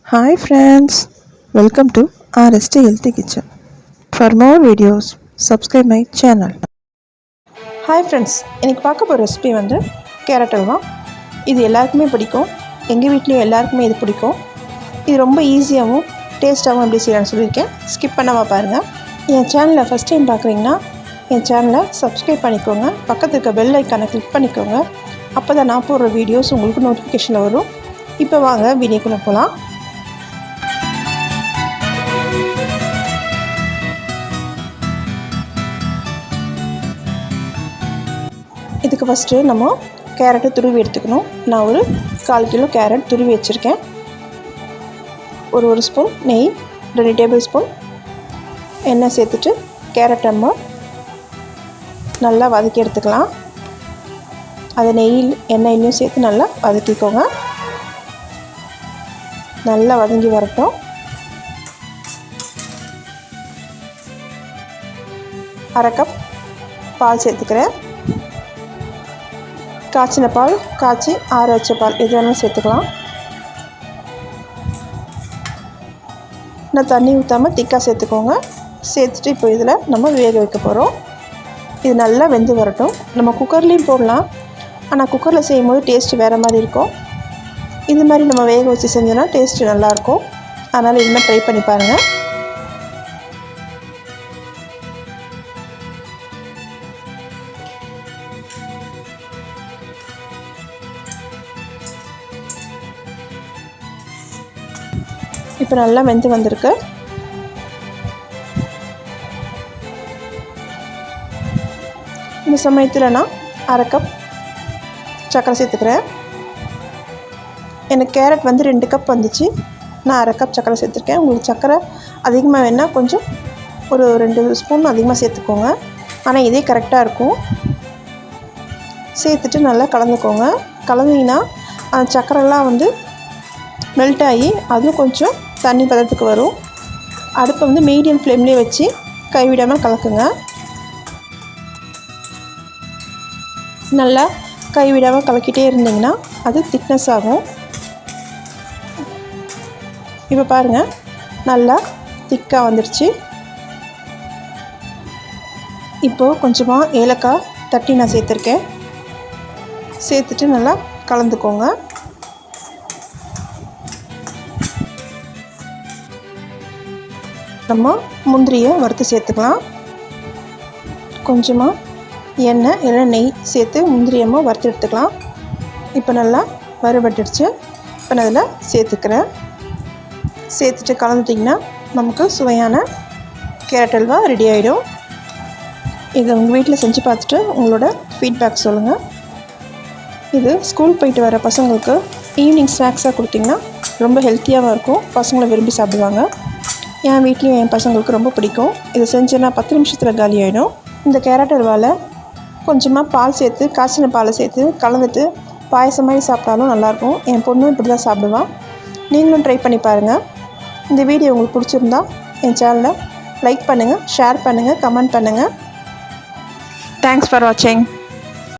Hi friends, welcome to RST Healthy Kitchen. For more videos, subscribe my channel. Hi friends, இன்றைக்கி பார்க்க போகிற recipe வந்து carrot halwa. இது எல்லாருக்குமே பிடிக்கும். எங்கள் வீட்லேயும் எல்லாருக்குமே இது பிடிக்கும். இது ரொம்ப ஈஸியாகவும் டேஸ்ட்டாகவும் எப்படி செய்யலாம்னு சொல்லியிருக்கேன். ஸ்கிப் பண்ணாமல் பாருங்கள். என் சேனலை ஃபஸ்ட் டைம் பார்க்குறீங்கன்னா என் சேனலை சப்ஸ்கிரைப் பண்ணிக்கோங்க. பக்கத்தில் இருக்க பெல் ஐக்கானை கிளிக் பண்ணிக்கோங்க. அப்போ தான் நான் போடுற வீடியோஸ் உங்களுக்கு நோட்டிஃபிகேஷனில் வரும். இப்போ வாங்க வீடியோக்குள்ளே போகலாம். இதுக்கு ஃபஸ்ட்டு நம்ம கேரட்டை துருவி எடுத்துக்கணும். நான் ஒரு 1/4 கிலோ கேரட் துருவி வச்சுருக்கேன். ஒரு ஸ்பூன் நெய், 2 டேபிள் ஸ்பூன் எண்ணெய் சேர்த்துட்டு கேரட் நம்ம நல்லா வதக்கி எடுத்துக்கலாம். அதை எண்ணெயிலையும் சேர்த்து நல்லா வதக்கிக்கோங்க. நல்லா வதங்கி வரட்டும். அரை கப் பால் சேர்த்துக்கிறேன். காய்ச்சின பால், காய்ச்சி ஆற வச்ச பால் எது வேணாலும் சேர்த்துக்கலாம். நான் தண்ணி ஊற்றாமல் திக்காக சேர்த்துக்கோங்க. சேர்த்துட்டு இப்போ இதில் நம்ம வேக வைக்க போகிறோம். இது நல்லா வெந்து வரட்டும். நம்ம குக்கர்லேயும் போடலாம், ஆனால் குக்கரில் செய்யும் போது டேஸ்ட்டு வேறு மாதிரி இருக்கும். இது மாதிரி நம்ம வேக வச்சு செஞ்சோன்னா டேஸ்ட்டு நல்லாயிருக்கும். அதனால் இது மாதிரி ட்ரை பண்ணி பாருங்கள். இப்போ நல்லா வெந்து வந்திருக்கு. இந்த சமயத்தில் நான் அரை கப் சர்க்கரை சேர்த்துக்கிறேன். எனக்கு கேரட் வந்து 2 கப் வந்துச்சு. நான் அரை கப் சர்க்கரை சேர்த்துருக்கேன். உங்களுக்கு சர்க்கரை அதிகமாக வேணால் கொஞ்சம் ஒரு 2 ஸ்பூன் அதிகமாக சேர்த்துக்கோங்க. ஆனால் இதே கரெக்டாக இருக்கும். சேர்த்துட்டு நல்லா கலந்துக்கோங்க. கலந்திங்கன்னா அந்த சர்க்கரைலாம் வந்து மெல்ட் ஆகி அதுவும் கொஞ்சம் தண்ணி பதத்துக்கு வரும். அடுப்பை வந்து மீடியம் ஃப்ளேம்லேயே வச்சு கைவிடாமல் கலக்குங்க. நல்லா கைவிடாமல் கலக்கிட்டே இருந்தீங்கன்னா அது திக்னஸ் ஆகும். இப்போ பாருங்கள், நல்லா திக்காக வந்துடுச்சு. இப்போது கொஞ்சமாக ஏலக்காய் தட்டி நான் சேர்த்துருக்கேன். சேர்த்துட்டு நல்லா கலந்துக்கோங்க. நம்ம முந்திரியை வறுத்து சேர்த்துக்கலாம். கொஞ்சமாக எண்ணெய் இல்லைன்னா நெய் சேர்த்து முந்திரியமாக வறுத்து எடுத்துக்கலாம். இப்போ நல்லா வறுபட்டுடுச்சு. இப்போ நான் அதில் சேர்த்துக்கிறேன். சேர்த்துட்டு கலந்துட்டிங்கன்னா நமக்கு சுவையான கேரட் அல்வா ரெடி ஆகிடும். இதை உங்கள் வீட்டில் செஞ்சு பார்த்துட்டு உங்களோட ஃபீட்பேக் சொல்லுங்கள். இது ஸ்கூல் போயிட்டு வர பசங்களுக்கு ஈவினிங் ஸ்நாக்ஸாக கொடுத்திங்கன்னா ரொம்ப ஹெல்த்தியாகவும் இருக்கும். பசங்களை விரும்பி சாப்பிடுவாங்க. என் வீட்லேயும் என் பசங்களுக்கு ரொம்ப பிடிக்கும். இதை செஞ்சேன்னா 10 நிமிஷத்தில் காலி ஆகிடும். இந்த கேரட் அல்வாவில் கொஞ்சமாக பால் சேர்த்து, காய்ச்சின பாலை சேர்த்து கலந்துட்டு பாயசம் மாதிரி சாப்பிட்டாலும் நல்லாயிருக்கும். என் பொண்ணும் இப்படி தான் சாப்பிடுவான். நீங்களும் ட்ரை பண்ணி பாருங்கள். இந்த வீடியோ உங்களுக்கு பிடிச்சிருந்தா என் சேனலை லைக் பண்ணுங்கள், ஷேர் பண்ணுங்கள், கமெண்ட் பண்ணுங்கள். தேங்க்ஸ் ஃபார் வாட்சிங்.